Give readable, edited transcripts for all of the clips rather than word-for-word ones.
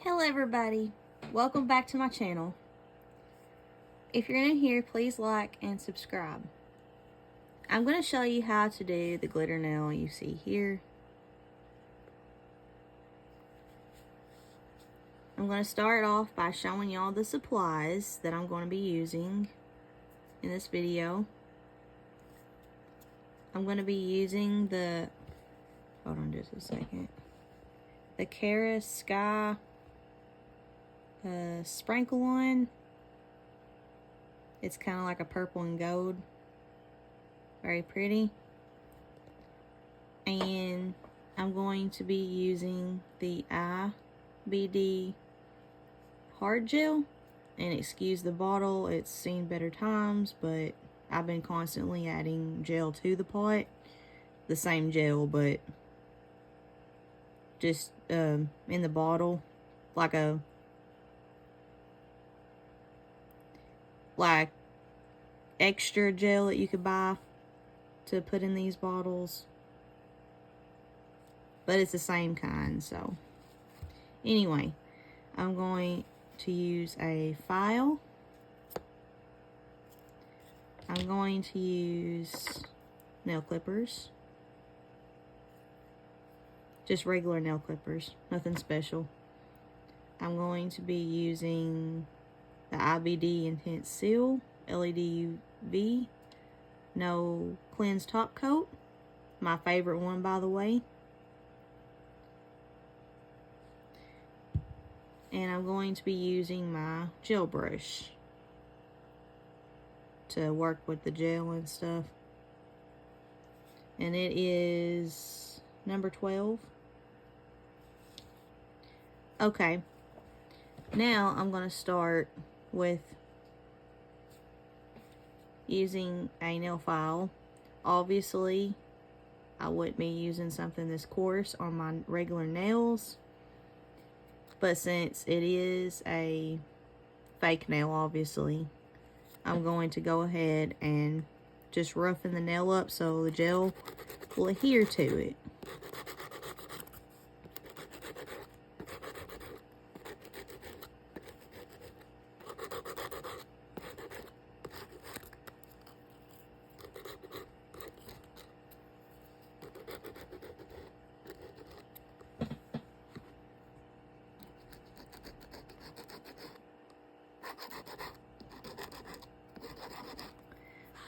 Hello everybody, welcome back to my channel. If you're new here, please like and subscribe. I'm going to show you how to do the glitter nail you see here. I'm going to start off by showing y'all the supplies that I'm going to be using in this video. I'm going to be using the, hold on just a second, the Kara Sky sprinkle one. It's kind of like a purple and gold, very pretty. And I'm going to be using the IBD hard gel, and excuse the bottle, it's seen better times, but I've been constantly adding gel to the pot, the same gel but just in the bottle, like extra gel that you could buy to put in these bottles, but it's the same kind. So anyway, I'm going to use a file. I'm going to use nail clippers, just regular nail clippers, nothing special. I'm going to be using the IBD Intense Seal LED UV No Cleanse Top Coat, my favorite one, by the way. And I'm going to be using my gel brush to work with the gel and stuff. And it is number 12. Okay, now I'm going to start with using a nail file. Obviously, I wouldn't be using something this coarse on my regular nails, but since it is a fake nail, obviously, I'm going to go ahead and just roughen the nail up so the gel will adhere to it.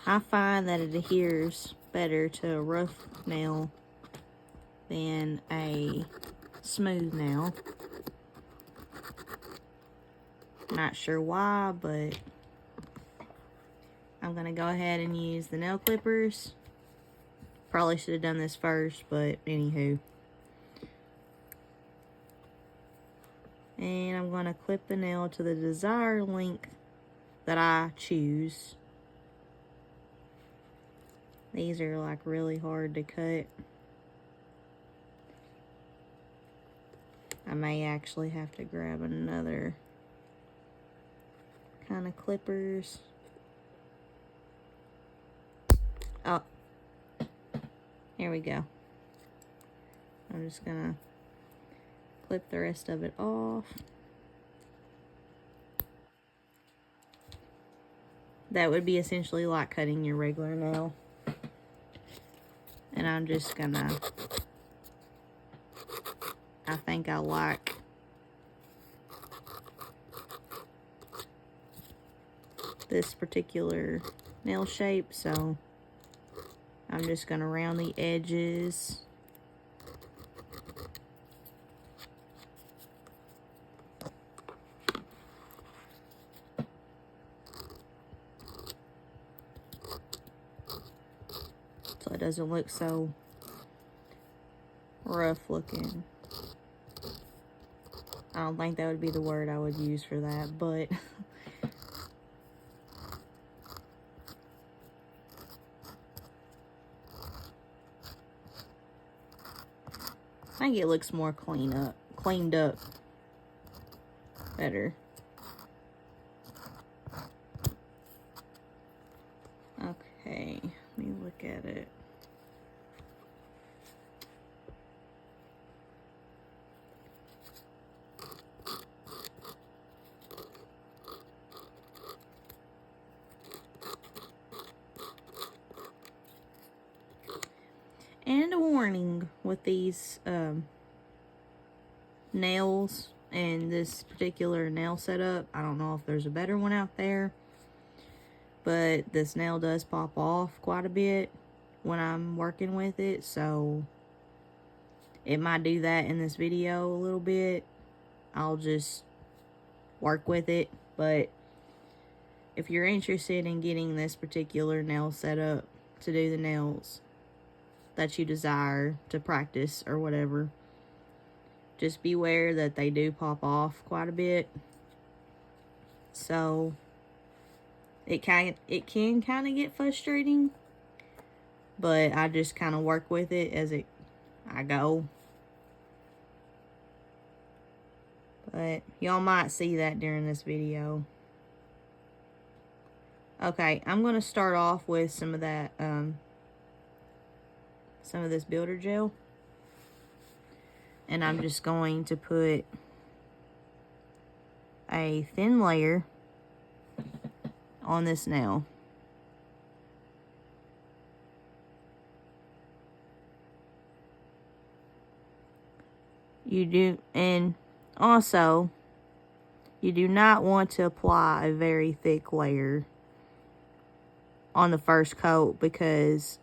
I find that it adheres better to a rough nail than a smooth nail. Not sure why, but I'm going to go ahead and use the nail clippers. Probably should have done this first, but anywho. And I'm going to clip the nail to the desired length that I choose. These are like really hard to cut. I may actually have to grab another kind of clippers. Oh, here we go. I'm just gonna clip the rest of it off. That would be essentially like cutting your regular nail. And I'm just gonna, I think I like this particular nail shape, so I'm just gonna round the edges. So it doesn't look so rough looking. I don't think that would be the word I would use for that, but I think it looks more cleaned up better. Okay, let me look at it. warning with these nails and this particular nail setup. I don't know if there's a better one out there, but this nail does pop off quite a bit when I'm working with it, so it might do that in this video a little bit. I'll just work with it. But if you're interested in getting this particular nail setup to do the nails that you desire to practice or whatever, just beware that they do pop off quite a bit. So it can kind of get frustrating, but I just kind of work with it as I go. But y'all might see that during this video. Okay, I'm going to start off with some of that, some of this builder gel. And I'm just going to put a thin layer on this nail. And also, you do not want to apply a very thick layer on the first coat, because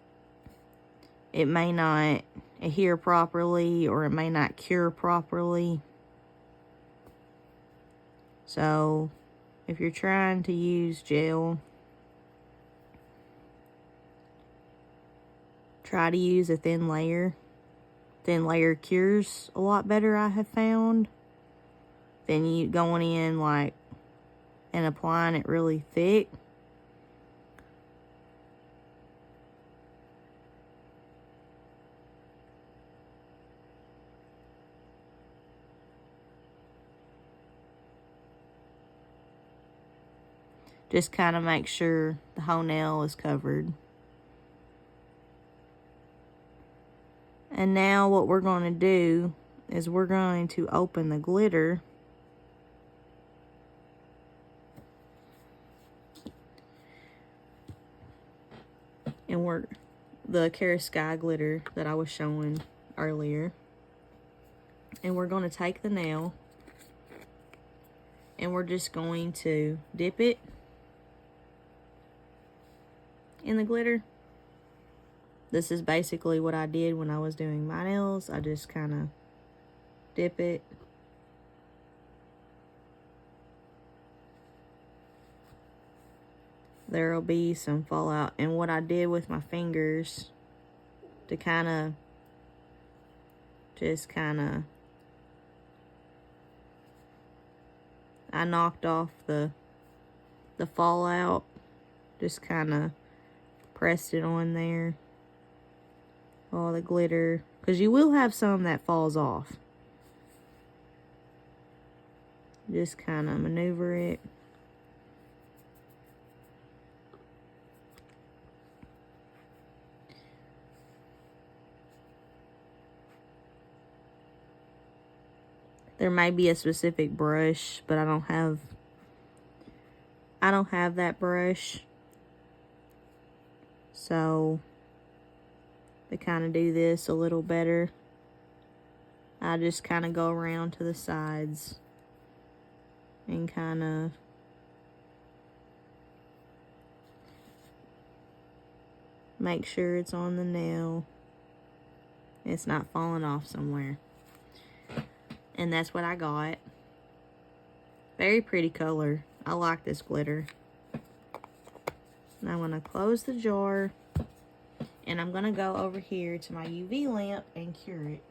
it may not adhere properly or it may not cure properly. So if you're trying to use gel, try to use a thin layer. Thin layer cures a lot better, I have found, than you going in like and applying it really thick. Just kind of make sure the whole nail is covered. And now what we're going to do is we're going to open the glitter. And the Cara Sky glitter that I was showing earlier. And we're going to take the nail and we're just going to dip it in the glitter. This is basically what I did when I was doing my nails. I just kind of dip it. There'll be some fallout. And what I did with my fingers to kind of I knocked off the fallout. Just kind of pressed it on there. All the glitter. Because you will have some that falls off. Just kind of maneuver it. There may be a specific brush, but I don't have that brush. So to kind of do this a little better, I just kind of go around to the sides and kind of make sure it's on the nail. It's not falling off somewhere. And that's what I got. Very pretty color. I like this glitter. Now I'm going to close the jar. And I'm going to go over here to my UV lamp and cure it.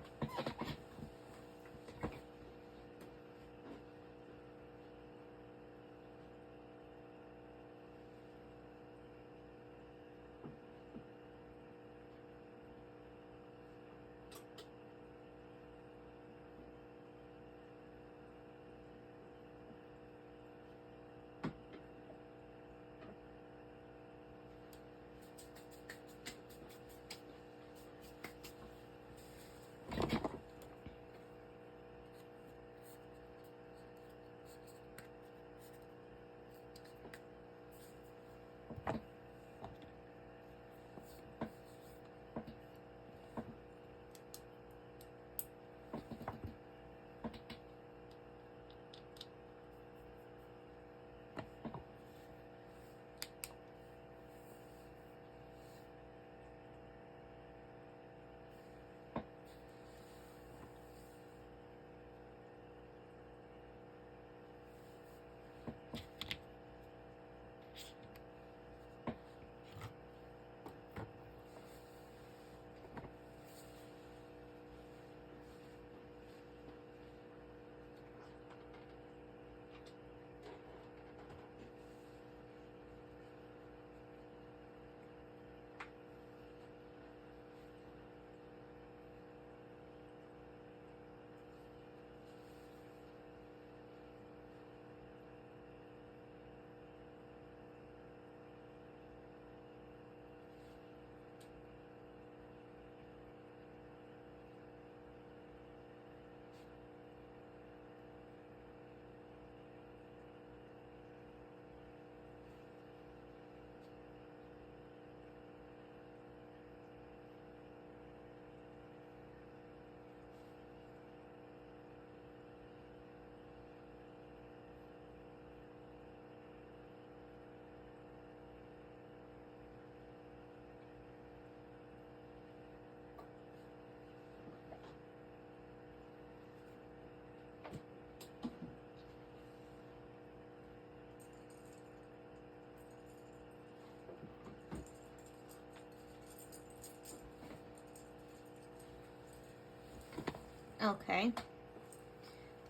Okay.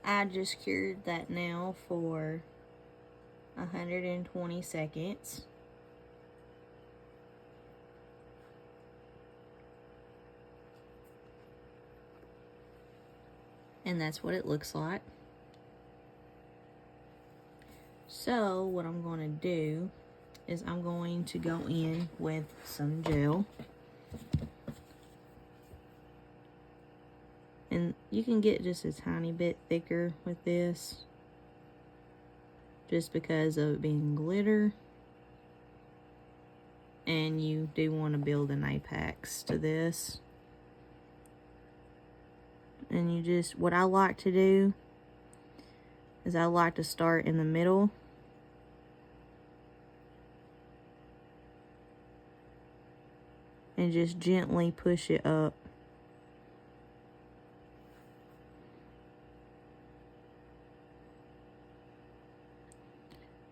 I just cured that nail for 120 seconds. And that's what it looks like. So what I'm going to do is I'm going to go in with some gel. And you can get just a tiny bit thicker with this, just because of it being glitter. And you do want to build an apex to this. And you just, what I like to do is I like to start in the middle. And just gently push it up.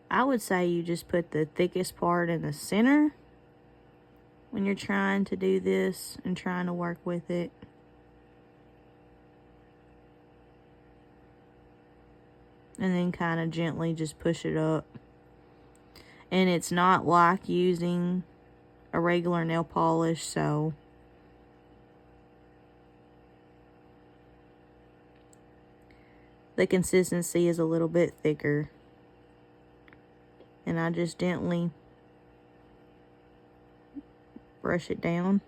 I would say you just put the thickest part in the center when you're trying to do this and trying to work with it. And then kind of gently just push it up. And it's not like using a regular nail polish, so the consistency is a little bit thicker. And I just gently brush it down.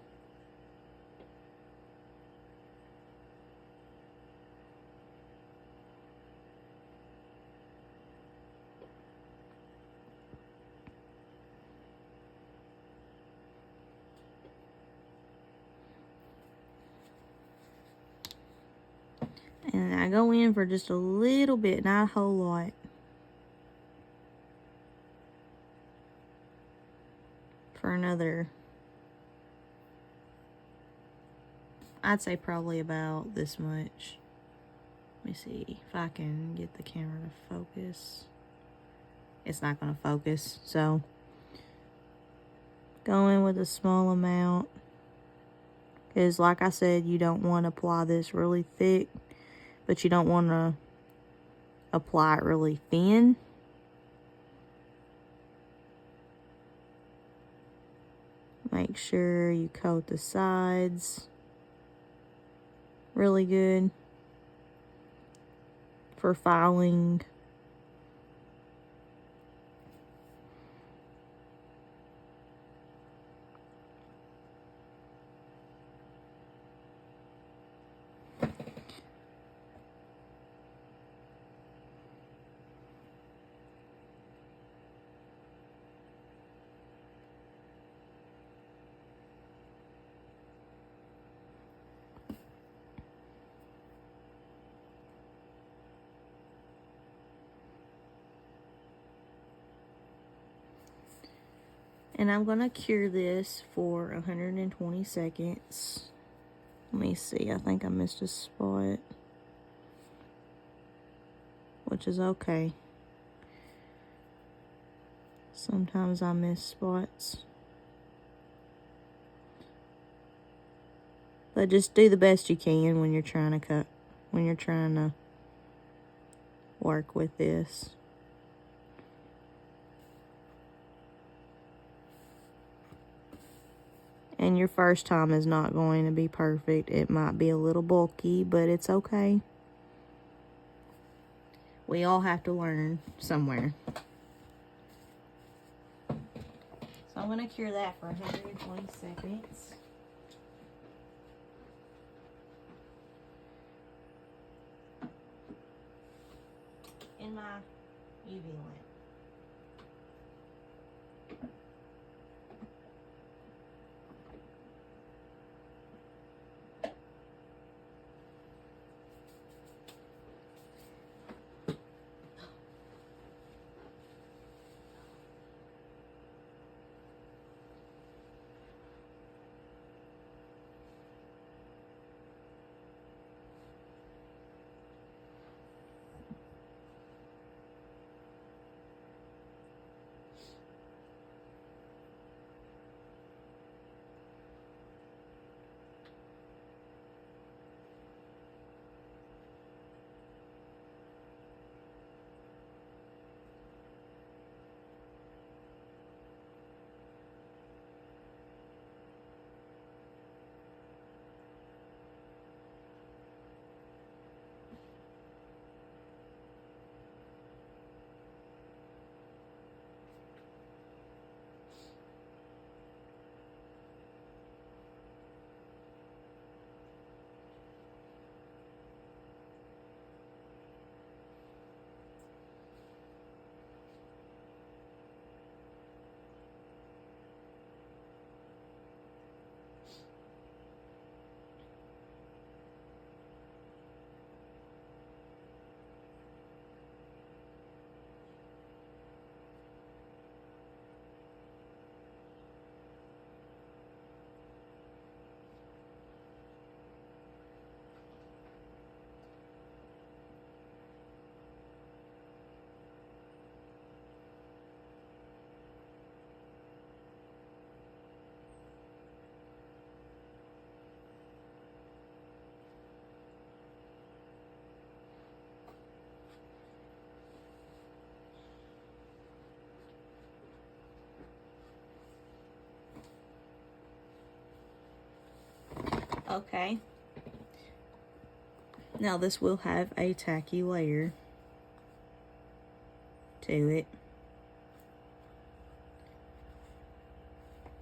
And I go in for just a little bit, not a whole lot. For another, I'd say probably about this much. Let me see if I can get the camera to focus. It's not going to focus, so go in with a small amount. Because like I said, you don't want to apply this really thick, but you don't want to apply it really thin. Make sure you coat the sides really good for filing. And I'm going to cure this for 120 seconds. Let me see. I think I missed a spot. Which is okay. Sometimes I miss spots. But just do the best you can when you're trying to work with this. And your first time is not going to be perfect. It might be a little bulky, but it's okay. We all have to learn somewhere. So I'm going to cure that for 120 seconds. In my UV lamp. Okay. Now this will have a tacky layer to it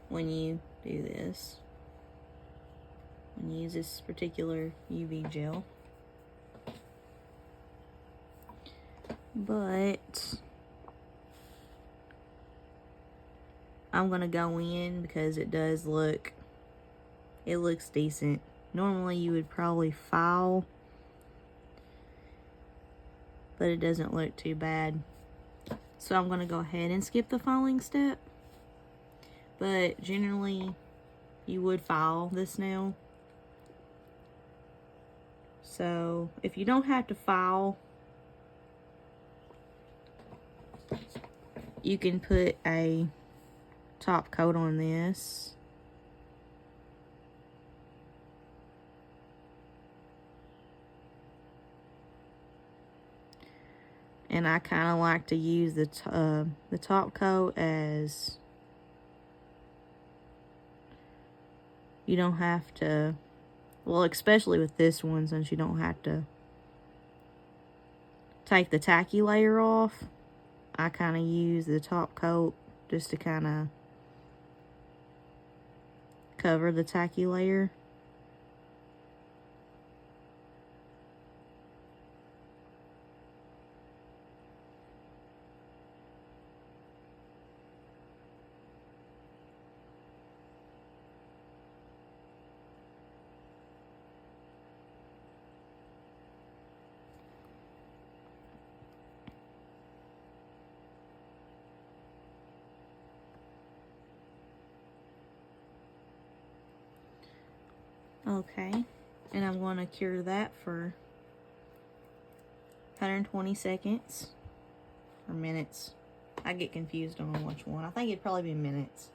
when you do this. When you use this particular UV gel. But I'm gonna go in because it does look, it looks decent. Normally you would probably file, but it doesn't look too bad. So I'm gonna go ahead and skip the filing step. But generally you would file this nail. So if you don't have to file, you can put a top coat on this. And I kind of like to use the top coat as, you don't have to, well, especially with this one, since you don't have to take the tacky layer off, I kind of use the top coat just to kind of cover the tacky layer. Okay, and I'm going to cure that for 120 seconds, or minutes. I get confused on which one. I think it'd probably be minutes.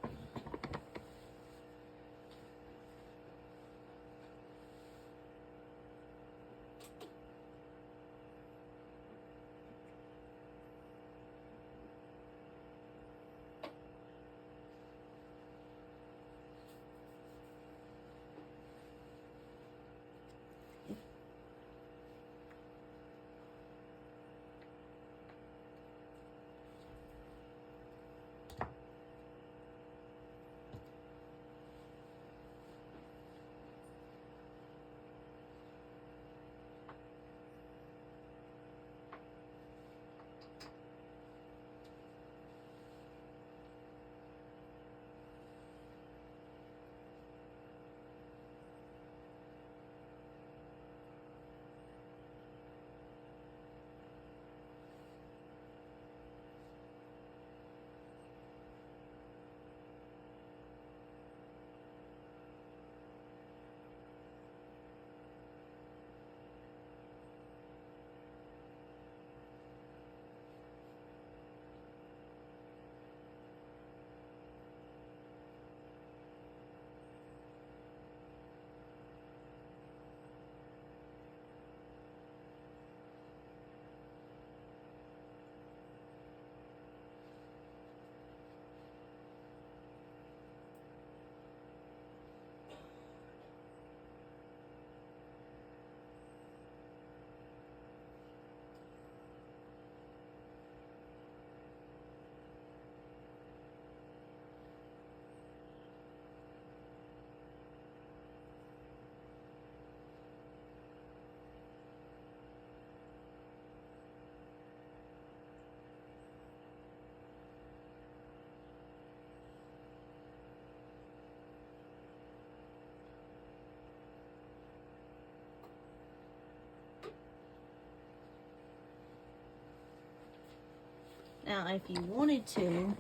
Now, if you wanted to,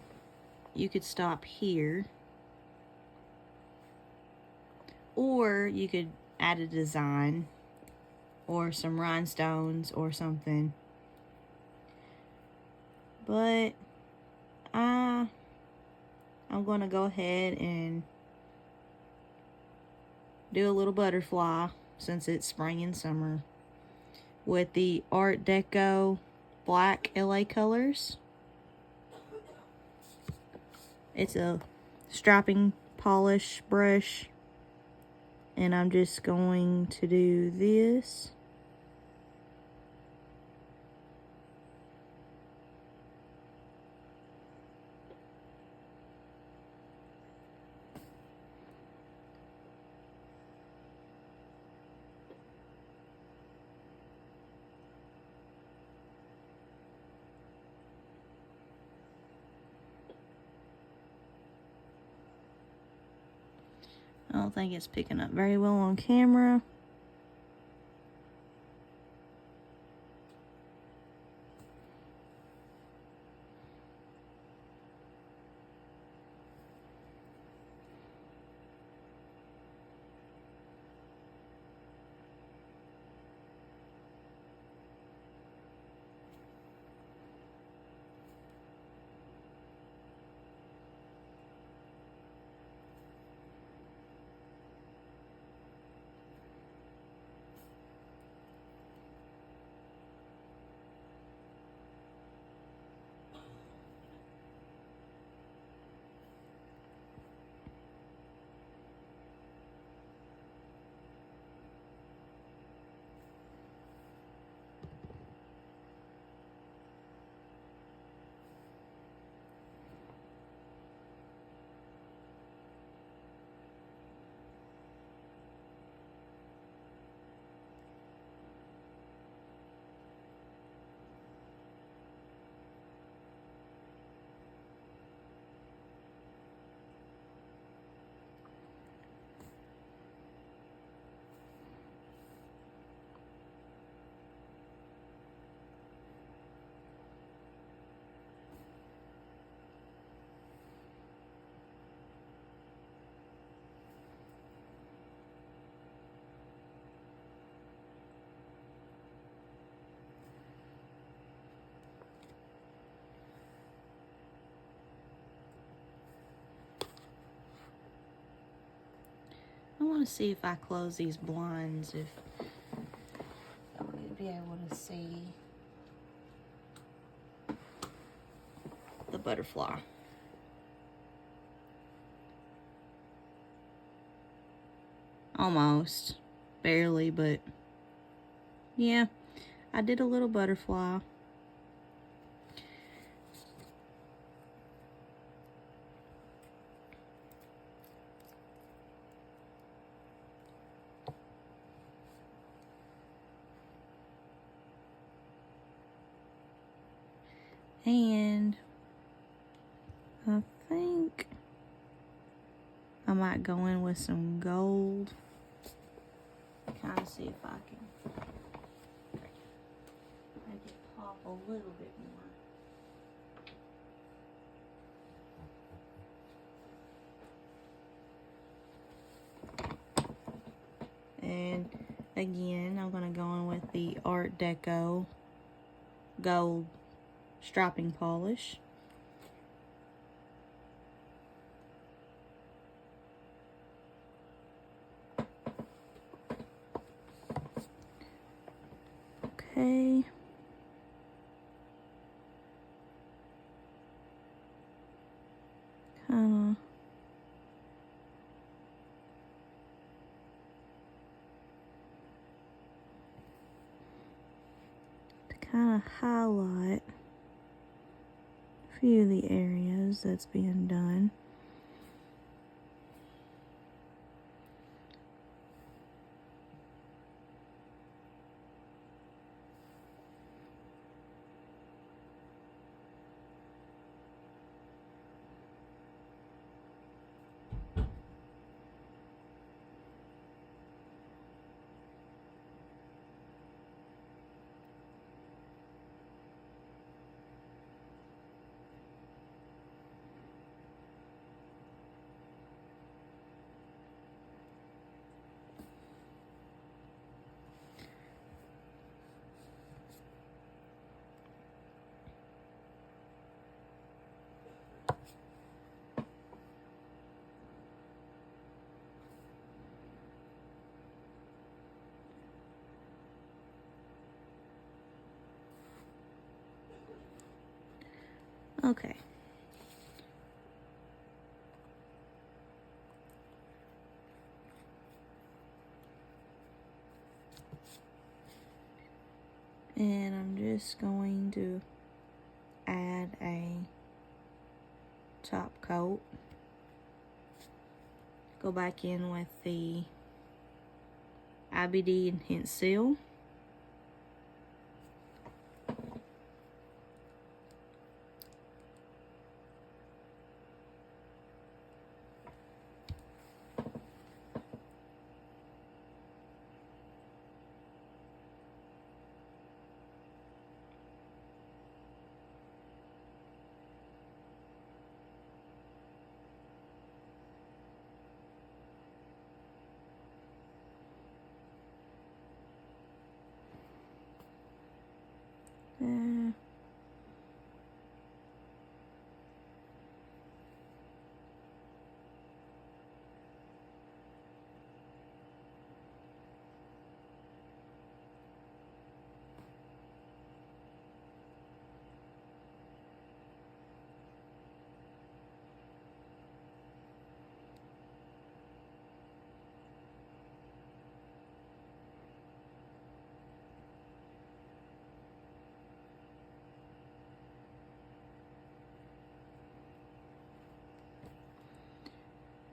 you could stop here, or you could add a design or some rhinestones or something. But I'm going to go ahead and do a little butterfly since it's spring and summer with the Art Deco black LA colors. It's a strapping polish brush, And I'm just going to do this. I don't think it's picking up very well on camera. I want to see if I close these blinds, if I would be able to see the butterfly. Almost. Barely, but yeah, I did a little butterfly. And I think I might go in with some gold. Kind of see if I can make it pop a little bit more. And again, I'm going to go in with the Art Deco gold striping polish. Okay. Kind of highlight a few of the areas that's being done. Okay. just going to add a top coat. Go back in with the IBD Enhance Seal.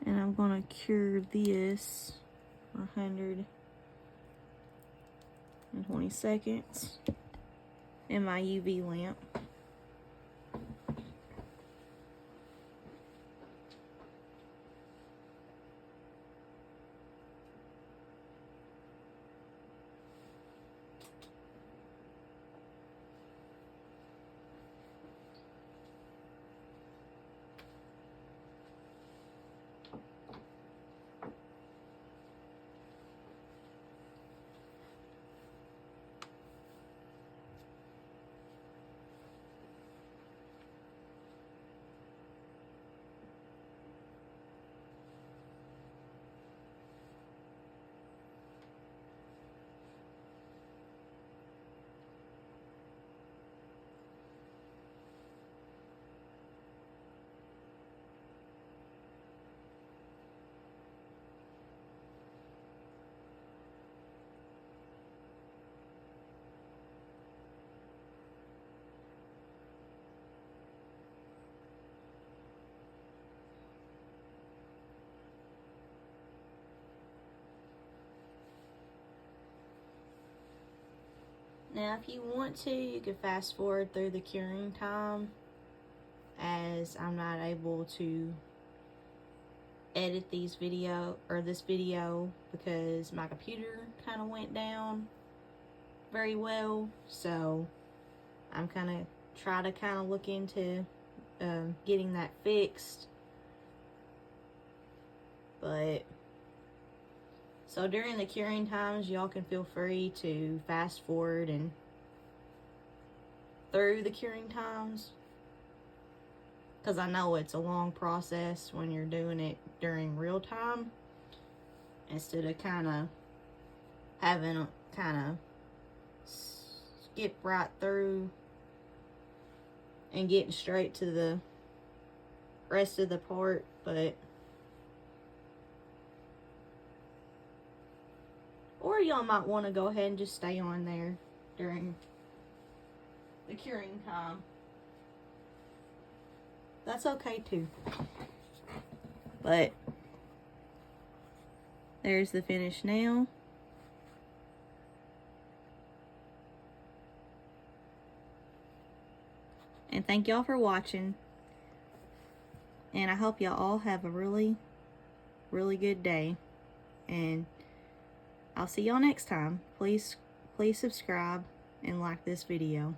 And I'm going to cure this for 120 seconds in my UV lamp. Now, if you want to, you can fast forward through the curing time, as I'm not able to edit this video because my computer kind of went down very well. So I'm kind of look into getting that fixed. But so during the curing times, y'all can feel free to fast forward and through the curing times, because I know it's a long process when you're doing it during real time, instead of kind of having skip right through and getting straight to the rest of the part. But or y'all might want to go ahead and just stay on there during the curing time. That's okay too. But there's the finished nail. And thank y'all for watching. And I hope y'all all have a really, really good day. And I'll see y'all next time. Please subscribe and like this video.